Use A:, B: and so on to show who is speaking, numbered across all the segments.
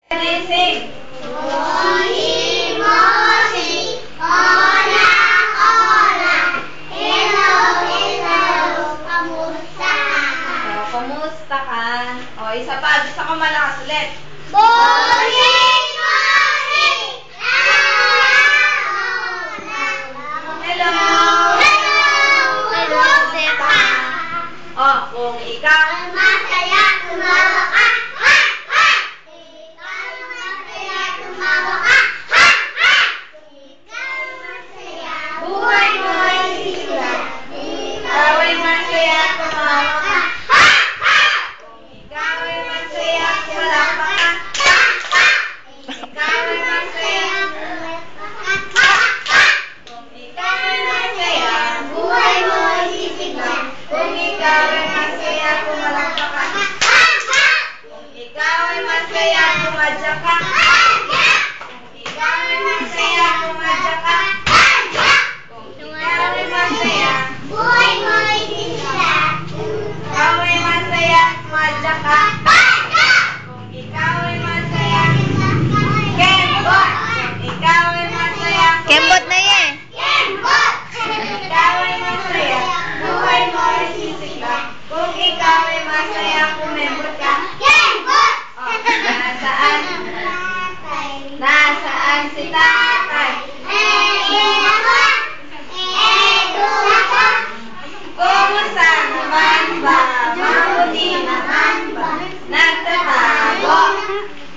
A: Sing.
B: Moshi-moshi, hola-hola, hello-hello, kamusta ka?
A: Kamusta ka? Isa pa. Gusto ko malakas ulit.
B: Moshi-moshi,
A: hello.
B: Kamusta ka?
A: Kung ikaw
B: Masaya, tumawa ka. Buhay mo ay sisimula.
A: ikaw ay masaya, tumawa ka. Kung ikaw ay masaya, palakpak ka. Ikaw ay masaya. Kung ikaw ay masaya,
B: Buhay mo ay sisimula.
A: kung ikaw ay masaya, pumalakpak ka. Kung ikaw ay masaya, pumadyak ka. Kung ikaw ay masaya, pumadyak ka. Kung ikaw ay masaya,
B: Buhay mo ay sisimula.
A: ikaw ay masaya, pumadyak ka. Kung ikaw ay masaya, kembot. Kung ikaw ay masaya,
C: Kembot na yan.
B: Kembot!
A: kung ikaw ay masaya, buhay mo ay sisigla. Kung ikaw ay masaya, kumembot ka.
B: Kembot!
A: Nasaan? Nasaan si tatay? Kumusta naman ba? Mabuti naman ba? Nagtatago?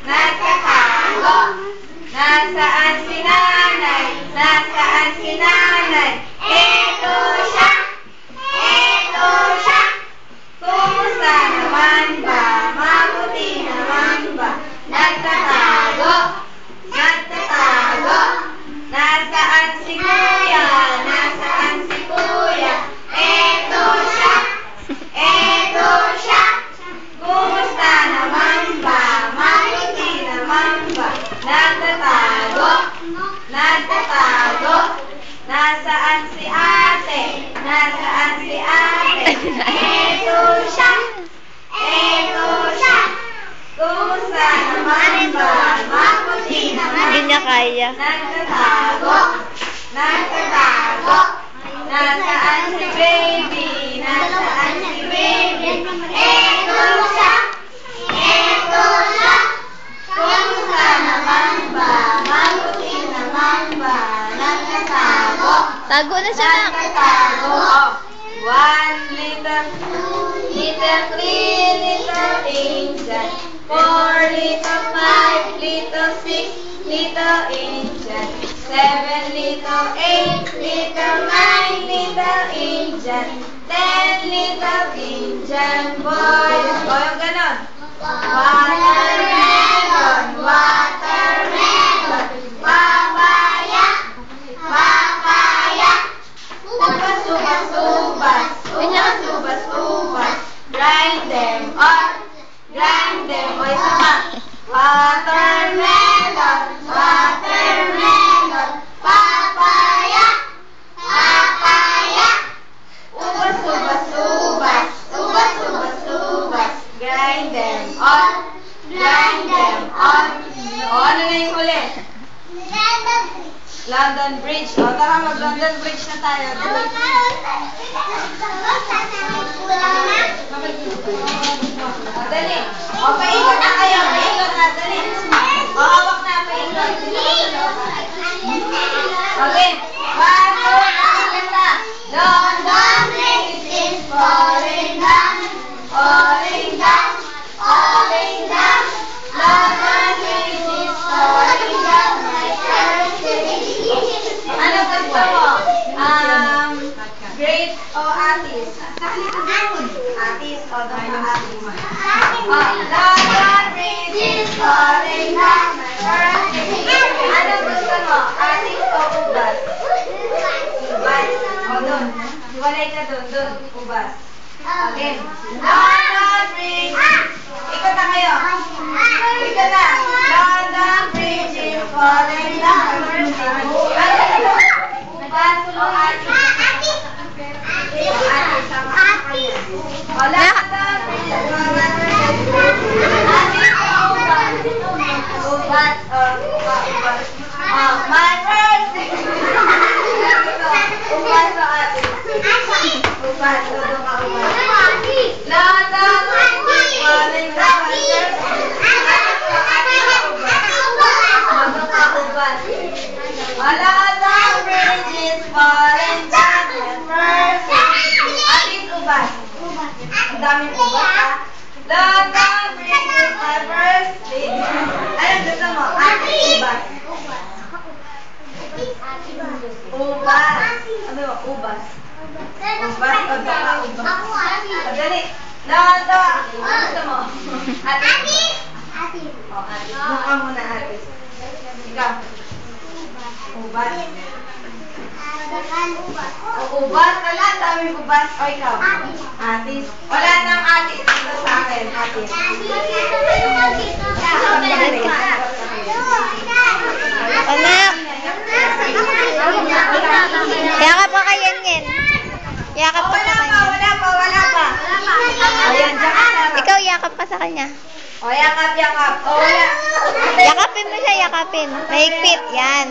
A: Nagtatago? Nasaan si nanay? Nasaan si nanay? Eto siya! Eto siya! Kumusta naman ba? Mabuti naman ba? Nagtatago? Nagtatago? Nasaan si kuya? Nasaan si kuya? Eto siya! Eto siya! Kumusta naman ba? Mabuti naman ba? Nagtatago? Nagtatago? Nasaan si ate? Nasaan si ate? Eto siya! Eto siya! Kumusta naman ba? Mabuti naman
C: Hindi niya kaya.
A: Nagtatago? Nagtatago? Nasaan si baby? Nasaan si baby?
B: Eto siya! Eto siya!
A: Kumusta naman ba? Mabuti naman ba? Nagtatago?
C: Tago na siya na.
A: Nagtatago? 1 little, 2 little, 3 little angel, 4 little, 5 little, 6 little angel, 7 little, 8 little, 9 little angel, 10 little angel boys. O, yung ganon. Watermelon, watermelon, papaya, papaya, ubas, ubas, ubas, ubas, ubas, ubas, grind them up, grind them. O, isa pa. Watermelon, watermelon, papaya, papaya, ubas, ubas, ubas, ubas, ubas, ubas, grind them on, grind them on. O, ano na yung huli? London Bridge. O, tara, mag-London Bridge na tayo. O, dali. O, paikot na kayo. Paikot na, dali. O, hawak na, paikot. Okay. 1, 2, 3, na. London Bridge is falling down, falling down, falling down. London Bridge is falling down, my birthday. Ano gusto mo? Great o artist? Artist o artist? London Bridge is falling down, my birthday. Ano gusto mo? Artist o ubas? Ubas. O dun. Hiwalay ka dun. Ubas. Okay. London Bridge. Ikot na kayo. Ikot na. London Bridge is falling down. Ubas o artist? Artist. London Bridge is falling down. Artist o ubas? Ubat. My first. Ubat sa atin. Ubat. Luto ka ubat. Lahat ng falling down. Luto ka ubat. Lahat ng bridges falling down. First. Atin ubat. Ang daming ubat ha. Lahat ng bridges are first. Anong gusto mo? Atin ubat. Ubas. Ano ba? Ubas. Ubas o baka ubas. Madali. Nada. Ano gusto mo? Atis. O, atis. Mukha muna atis. Ikaw. Ubas. O, ubas. Wala. Daming ubas. O, ikaw. Atis. Wala nang atis. Ito sa akin. Atis.
C: Anak! Yakap ka kay Yen. Yakap ka sa kanya.
A: Wala pa. Ayan, dyan ka na.
C: Ikaw, yakap ka sa kanya.
A: O, yakap. O, wala.
C: Yakapin mo siya, yakapin. Mahigpit, yan.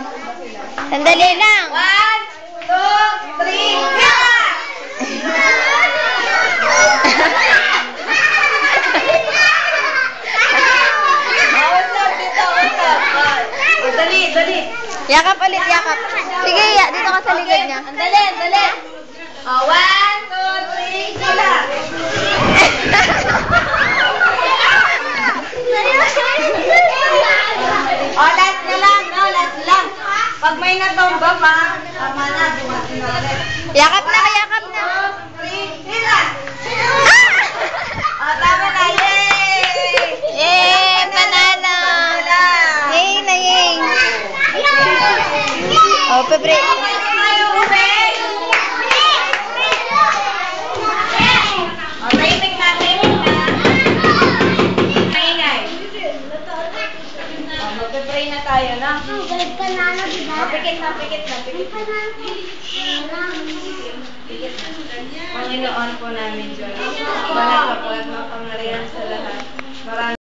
C: Sandali lang.
A: 1, 2, 3, go! Usap dito. O, dali.
C: Yakap ulit, yakap. Sige, dito ka sa likod niya.
A: Ang dali. O, 1, 2, 3, sila. O, last na lang, no? Last lang. Pag may natomba pa, tama na, dumating na ulit.
C: Yakap na.
A: 2, 3, sila. O, tama na, yay!
C: Yay! Panalo! Yay na yay! Oh, pebre.
A: Rating na. Ingay. Magpe-pray na tayo, no? Pikit na. Panginoon po namin Diyos. Banal ka po at mapangyarihan sa lahat. Maraming